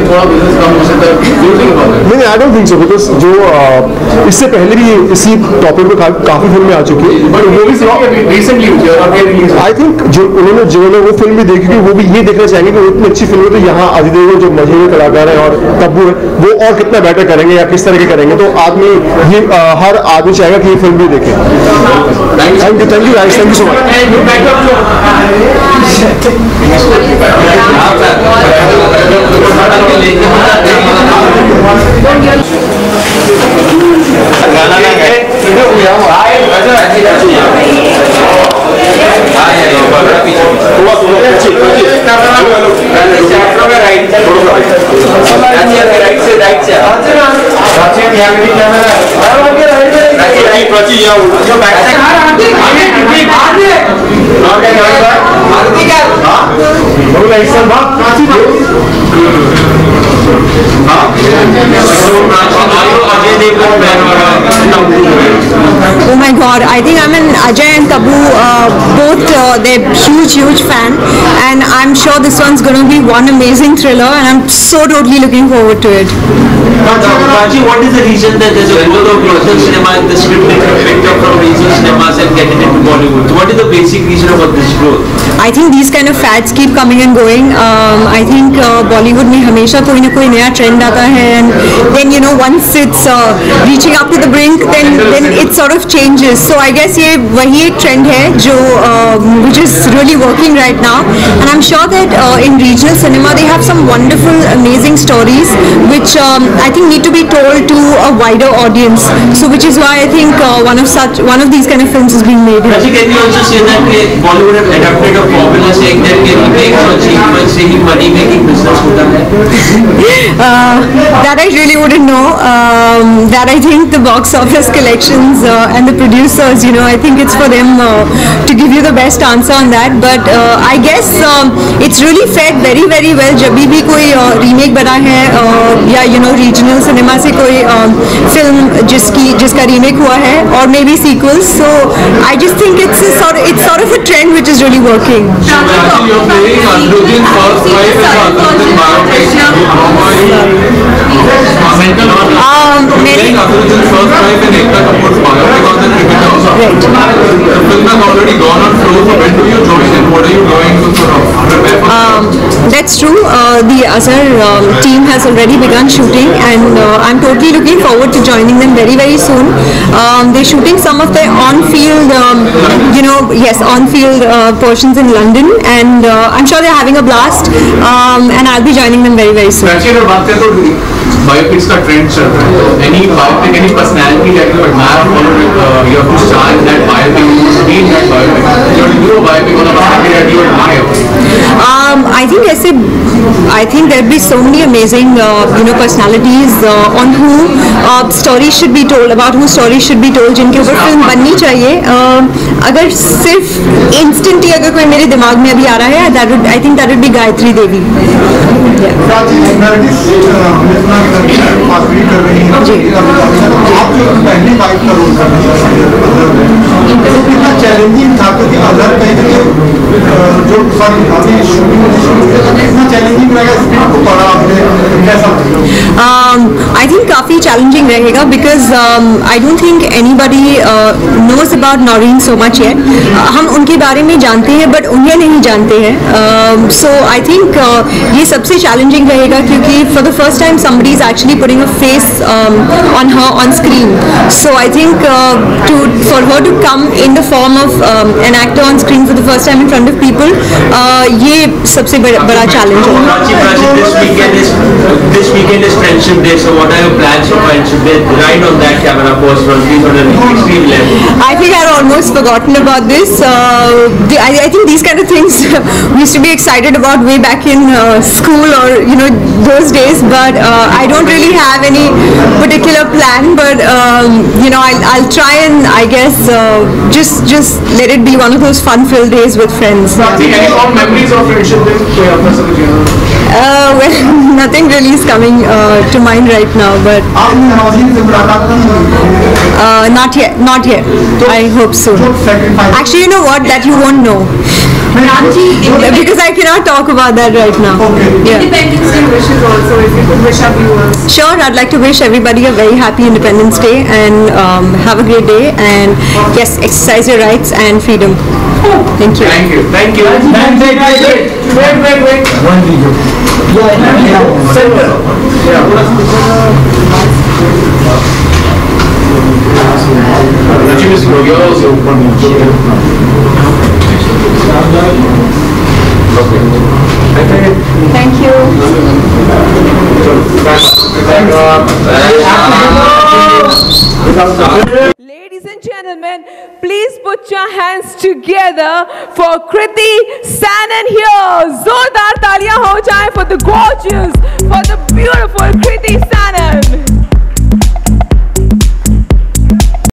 थोड़ा बिजनेस कम हो सकता है? नहीं, I don't think so, because जो इससे पहले भी इसी टॉपिक पे काफी फिल्में आ चुकी है, बट वो भी रिसेंटली आई थिंक जो उन्होंने वो फिल्म भी देखी, वो भी ये देखना चाहेंगे कि इतनी अच्छी फिल्म है, तो यहाँ अजय देवगन जो मशहूर कलाकार है और तब्बू है, वो और कितना बेटर करेंगे या किस तरह के करेंगे, तो आदमी ये हर आदमी चाहेगा कि ये फिल्म भी देखे। Thank you guys, thank you so much. Oh my God! I think I'm an Ajay and Tabu both. They're huge fan, and I'm sure this one's going to be one amazing thriller, and I'm so totally looking forward to it. Prachi, what is the reason that there's a growth of regional cinema, the script is picked up from regional cinemas and getting into Bollywood? So what is the basic reason about this growth? I think these kind of fads keep coming and going. I think Bollywood में हमेशा कोई ना कोई नया trend आता है, and then once it's reaching up to the brink, then it sort of changes. So I guess ये वही एक trend है जो which is really working right now, and I'm sure that in regional cinema they have some wonderful, amazing stories which I think need to be told to a wider audience. So which is why I think one of these kind of films is being made. Prachi, can you also say that Bollywood have adapted a formula saying that remakes or sequels से ही money making business होता है? That I really wouldn't know. That I think the box office collections and the producers, I think it's for them to give you the best answer on that. But I guess it's really fared very well. जब भी कोई remake बना है या regional cinema से कोई film जिसका remake हुआ है, or maybe sequels. So I just think it's sort of a trend which is really working. You're playing Androgen's first wife and Androgen's biopic. Playing Androgen's first wife and Ekta Kapoor's biopic on the cricketer. The film has already gone on floor, so when do you join and what are you doing to sort of prepare for? That's true. The Azhar team has already begun shooting, and I'm totally looking forward to joining them very soon. They're shooting some of their on-field, on-field portions in London, and I'm sure they're having a blast. And I'll be joining them very soon. अगर बात करें तो biopics का trend चल रहा है, तो any biopic, any personality that you admire, or you have to star in that biopic, you must be in that biopic. You have to do a biopic on a personality that you admire. I think there'd be so many amazing personalities on who stories should be told, about who stories should be told, जिनके ऊपर film बननी चाहिए. अगर सिर्फ instant ही अगर कोई मेरे दिमाग में अभी आ रहा है, I think that would be Gayatri Devi. Challenging था क्योंकि अदर जो चैलेंजिंग रहेगा को पढ़ा आपने कैसा? I think काफ़ी challenging रहेगा because I don't think anybody knows about Noreen so much yet. हम उनके बारे में जानते हैं but उन्हें नहीं जानते हैं. So I think ये सबसे challenging रहेगा क्योंकि for the first time somebody is actually putting a face on her on screen. So I think for her to come in the form of an actor on screen for the first time in front of people, ये सबसे बड़ा challenge है. This weekend is Friendship Day, so what are your plans for Friendship Day? Right on that camera post from 360 level. I think I'd almost forgotten about this. I think these kind of things we used to be excited about way back in school or those days, but I don't really have any particular plan. But I'll try and I guess just let it be one of those fun-filled days with friends. Any fond memories of Friendship Day? Well, nothing really is coming to mind right now, but not yet. I hope so. Actually, you know what? That you won't know. Because I cannot talk about that right now. Yeah. Independence Day wishes also, if you could wish our viewers. Sure, I'd like to wish everybody a very happy Independence Day and have a great day. And yes, exercise your rights and freedom. Thank you. Thank you. Thank you. Wait. One video. Miss Rogia also Thank you. Ladies and gentlemen, please put your hands together for Kriti Sanon here. Zordar taaliyan ho jaye for the gorgeous, for the beautiful Kriti Sanon.